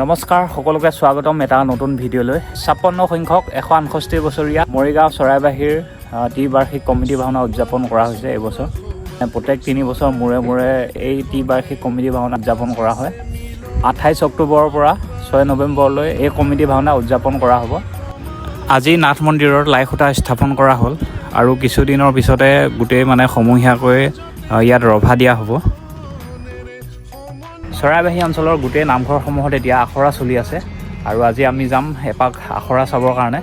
নমস্কাৰ সকলোকে স্বাগতম এটা নতুন ভিডিঅ'লৈ 56 সংখ্যক 168 বছৰীয়া মৰিগাঁও চৰাইবাহীৰ ত্ৰিবাৰ্ষিক কমিটি ভাওনা উদযাপন কৰা হৈছে এই বছৰ প্ৰত্যেক 3 বছৰ মূৰে মূৰে এই ত্ৰিবাৰ্ষিক কমিটি ভাওনা উদযাপন কৰা হয় 28 অক্টোবৰৰ পৰা 6 নৱেম্বৰলৈ এই কমিটি ভাওনা উদযাপন কৰা হ'ব আজি নাথ মন্দিৰত লাইখুটা স্থাপন কৰা হ'ল আৰু কিছুদিনৰ পিছতে গোটেই সমূহীয়াকৈ ইয়াত ৰভা দিয়া হ'ব চৰাইবাহী অঞ্চলৰ গোটেই নামঘৰসমূহত এতিয়া আখৰা চলি আছে আৰু আজি আমি যাম এপাক আখৰা চাবৰ কাৰণে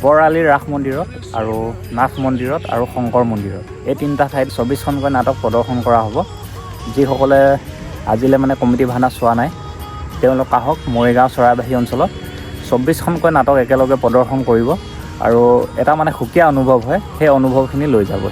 বৰালি ৰাস মন্দিৰত আৰু নাথ মন্দিৰত আৰু শংকৰ মন্দিৰত এই তিনিটা ঠাইত 24খনকৈ নাটক প্ৰদৰ্শন কৰা হ'ব যিসকলে আজিলৈ কমিটি ভাওনা চোৱা নাই তেওঁলোক আহক মৰিগাঁও চৰাইবাহী অঞ্চলত 24খনকৈ নাটক একেলগে প্ৰদৰ্শন কৰিব আৰু এটা সুকীয়া অনুভৱ হয় সেই অনুভৱখিনি লৈ যাব